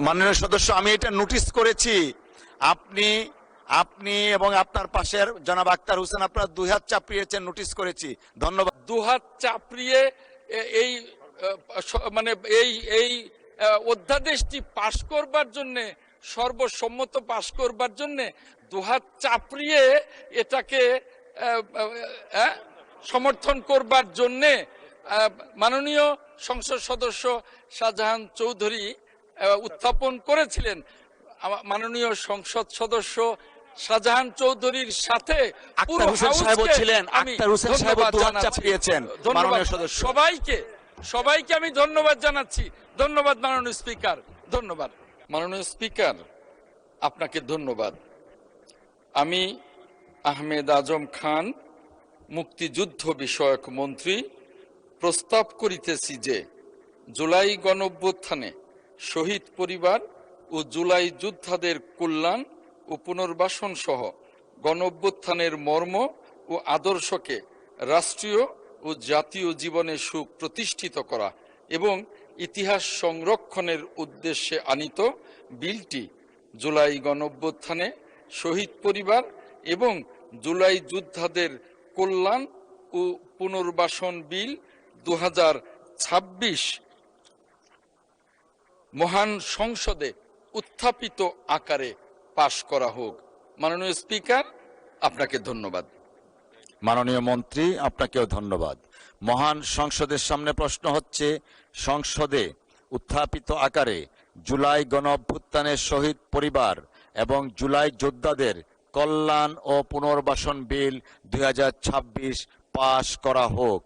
মাননীয় সদস্য, আমি এটা নোটিশ করেছি। আপনি আপনি এবং আপনার পাশের জনাব আক্তার হোসেন আপনারা দুই হাত চাপড়িয়েছেন, নোটিশ করেছি। ধন্যবাদ। দুহাত চাপড়িয়ে এই মানে এই অধ্যাদেশটি পাশ করবার জন্য, সর্বসম্মত পাশ করবার জন্য দুহাত চাপড়িয়ে এটাকে সমর্থন করবার জন্যে মাননীয় সংসদ সদস্য শাহজাহান চৌধুরী উত্থাপন করেছিলেন। মাননীয় সংসদ সদস্য শাহজাহান চৌধুরীর সাথে সবাইকে আমি ধন্যবাদ জানাচ্ছি। ধন্যবাদ মাননীয় স্পিকার, ধন্যবাদ মাননীয় স্পিকার, আপনাকে ধন্যবাদ। আমি আহমেদ আজম খান, মুক্তিযুদ্ধ বিষয়ক মন্ত্রী, প্রস্তাব করিতেছি যে জুলাই গণঅভ্যুত্থানে শহীদ পরিবার ও জুলাই যোদ্ধাদের কল্যাণ ও পুনর্বাসন সহ গণঅভ্যুত্থানের মর্ম ও আদর্শকে রাষ্ট্রীয় ও জাতীয় জীবনে সুপ্রতিষ্ঠিত করা এবং ইতিহাস সংরক্ষণের উদ্দেশ্যে আনীত বিলটি জুলাই গণঅভ্যুত্থানে শহীদ পরিবার এবং জুলাই যোদ্ধাদের কল্যাণ ও পুনর্বাসন বিল 2026 মহান সংসদে উত্থাপিত আকারে পাশ করা হোক। মাননীয় স্পিকার, আপনাকে ধন্যবাদ। মাননীয় মন্ত্রী, আপনাকেও ধন্যবাদ। মহান সংসদের সামনে প্রশ্ন হচ্ছে, সংসদে উত্থাপিত আকারে জুলাই গণঅভ্যুত্থানের শহীদ পরিবার এবং জুলাই যোদ্ধাদের কল্যাণ ও পুনর্বাসন বিল 2026 পাশ করা হোক।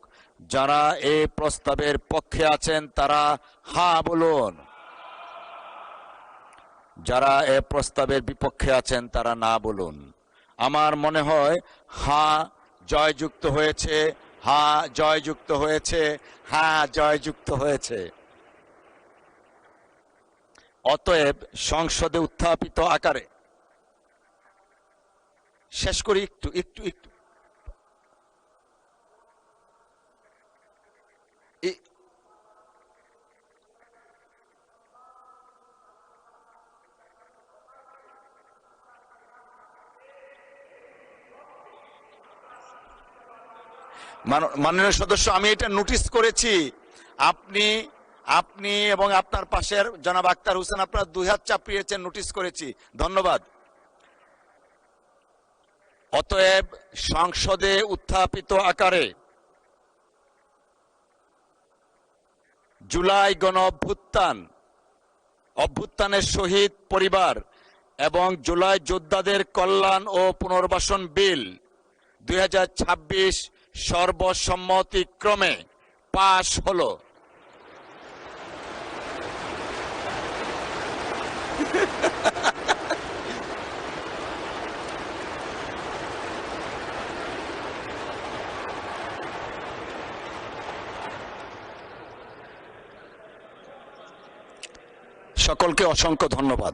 যারা এই প্রস্তাবের পক্ষে আছেন তারা হ্যাঁ বলুন, যারা এ প্রস্তাবের বিপক্ষে আছেন তারা না বলুন। আমার মনে হয় হ্যাঁ জয়যুক্ত হয়েছে, হ্যাঁ জয়যুক্ত হয়েছে, হ্যাঁ জয়যুক্ত হয়েছে। অতএব সংসদে উত্থাপিত আকারে শেষ করি। একটু একটু একটু মাননীয় সদস্য, আমি এটা নোটিশ করেছি। আপনি এবং আপনার পাশের জনাব আক্তার হোসেন আপনারা দুই হাত চাপড়িয়েছেন, নোটিশ করেছি। ধন্যবাদ। অতএব সংসদে উত্থাপিত আকারে জুলাই অভ্যুত্থানের শহীদ পরিবার এবং জুলাই যোদ্ধাদের কল্যাণ ও পুনর্বাসন বিল 2026 সর্বসম্মতিক্রমে পাশ হলো। সকলকে অসংখ্য ধন্যবাদ।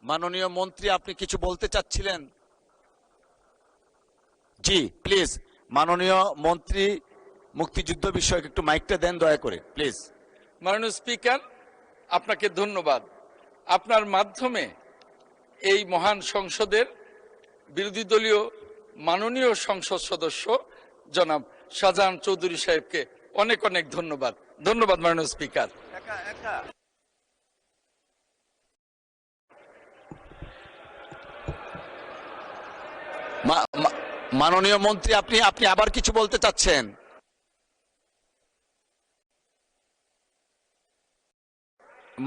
মাননীয় মন্ত্রী, আপনি কিছু বলতে চাচ্ছিলেন? জি প্লিজ, মাননীয় মন্ত্রী মুক্তিযুদ্ধ বিষয়ক একটু মাইকটা দেন দয়া করে প্লিজ। মাননীয় স্পিকার, আপনাকে ধন্যবাদ। আপনার মাধ্যমে এই মহান সংসদের বিরোধী দলীয় মাননীয় সংসদ সদস্য জনাব শাহজাহান চৌধুরী সাহেবকে অনেক অনেক ধন্যবাদ। ধন্যবাদ মাননীয় স্পিকার। মাননীয় মন্ত্রী, আপনি আবার কিছু বলতে চাচ্ছেন?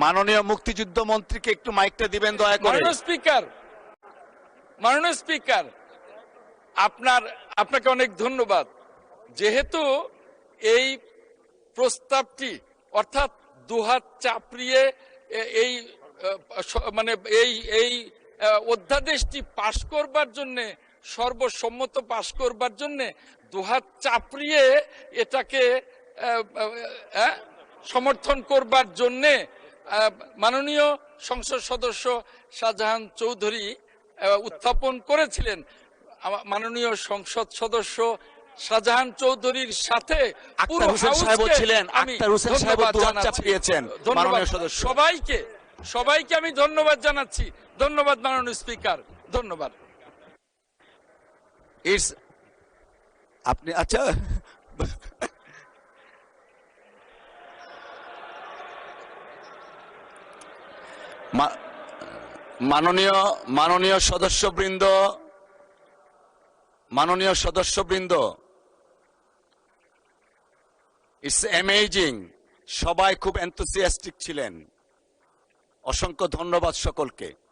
মাননীয় মুক্তিযুদ্ধ মন্ত্রীকে একটু মাইকটা দিবেন দয়া করে। মাননীয় স্পিকার, আপনাকে অনেক ধন্যবাদ। যেহেতু এই প্রস্তাবটি অর্থাৎ দুহাত চাপড়িয়ে এই মানে এই অধ্যাদেশটি পাশ করবার জন্য, সর্বসম্মত পাশ করবার জন্য দুহাত চাপড়িয়ে এটাকে সমর্থন করবার জন্যে মাননীয় সংসদ সদস্য শাহজাহান চৌধুরী উত্থাপন করেছিলেন মাননীয় সংসদ সদস্য শাহজাহান চৌধুরীর সাথে পুরো আক্তার হোসেন সাহেব হাউসকে ছিলেন, আমি আক্তার হোসেন সাহেব ধন্যবাদ দুহাত জানাচ্ছি। চাপিয়েছেন ধন্যবাদ মাননীয় সদস্য। সবাইকে আমি ধন্যবাদ জানাচ্ছি। ধন্যবাদ মাননীয় স্পিকার, ধন্যবাদ। ইটস আপনি আচ্ছা মা- মাননীয় সদস্যবৃন্দ, ইটস অ্যামেজিং, সবাই খুব এনথুসিয়াস্টিক ছিলেন। অসংখ্য ধন্যবাদ সকলকে।